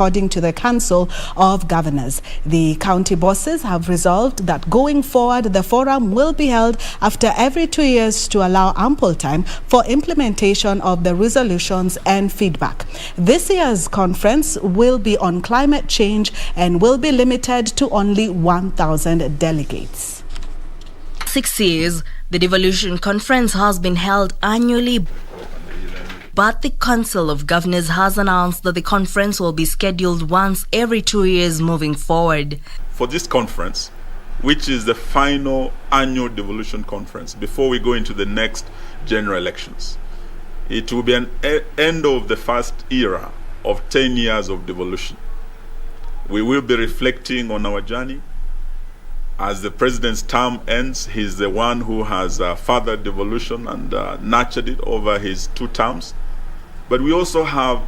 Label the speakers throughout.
Speaker 1: According to the Council of Governors, the county bosses have resolved that going forward, the forum will be held after every 2 years to allow ample time for implementation of the resolutions and feedback. This year's conference will be on climate change and will be limited to only 1,000 delegates.
Speaker 2: 6 years, the Devolution Conference has been held annually. But the Council of Governors has announced that the conference will be scheduled once every 2 years moving forward.
Speaker 3: For this conference, which is the final annual devolution conference before we go into the next general elections, it will be an end of the first era of 10 years of devolution. We will be reflecting on our journey. As the president's term ends, he's the one who has fathered devolution and nurtured it over his 2 terms. But we also have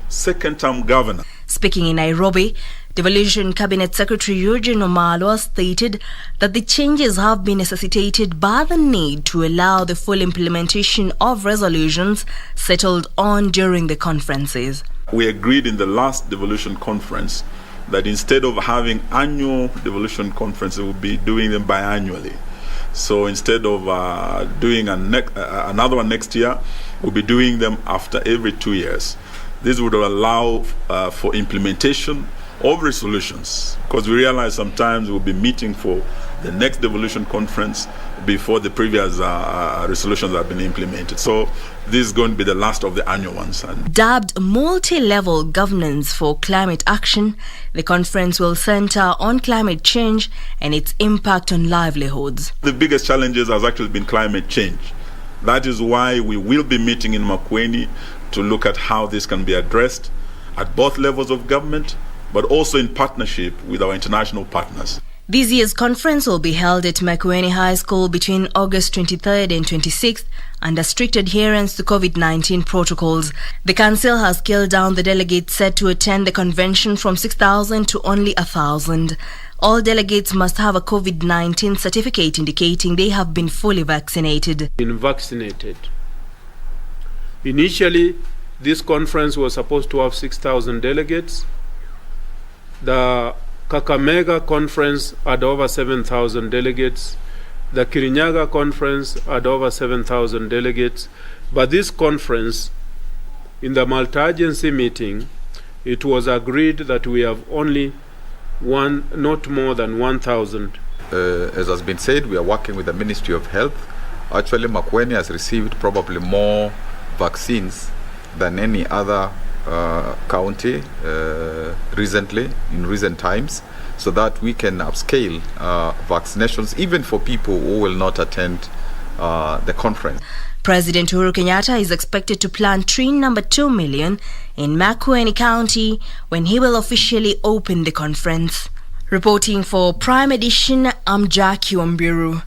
Speaker 3: second-term governor.
Speaker 2: Speaking in Nairobi, Devolution Cabinet Secretary Eugene Wamalwa stated that the changes have been necessitated by the need to allow the full implementation of resolutions settled on during the conferences.
Speaker 3: We agreed in the last devolution conference that instead of having annual devolution conferences, we'll be doing them biannually. So instead of doing another one next year, we'll be doing them after every 2 years. This would allow for implementation of resolutions, because we realize sometimes we'll be meeting for the next devolution conference before the previous resolutions have been implemented. So this is going to be the last of the annual ones.
Speaker 2: Dubbed multi-level governance for climate action, the conference will center on climate change and its impact on livelihoods.
Speaker 3: The biggest challenges has actually been climate change. That is why we will be meeting in Makueni to look at how this can be addressed at both levels of government, but also in partnership with our international partners.
Speaker 2: This year's conference will be held at Makueni High School between August 23rd and 26th under strict adherence to COVID-19 protocols. The council has scaled down the delegates set to attend the convention from 6,000 to only 1,000. All delegates must have a COVID-19 certificate indicating they have been fully vaccinated.
Speaker 4: Initially, this conference was supposed to have 6,000 delegates. The Kakamega conference had over 7,000 delegates. The Kirinyaga conference had over 7,000 delegates. But this conference, in the multi-agency meeting, it was agreed that we have only not more than 1,000.
Speaker 5: As has been said, we are working with the Ministry of Health. Actually, Makueni has received probably more vaccines than any other county recently, in recent times, so that we can upscale vaccinations even for people who will not attend the conference.
Speaker 2: President Uhuru Kenyatta is expected to plant tree number 2 million in Makueni County when he will officially open the conference. Reporting for Prime Edition, I'm Jackie Wambiru.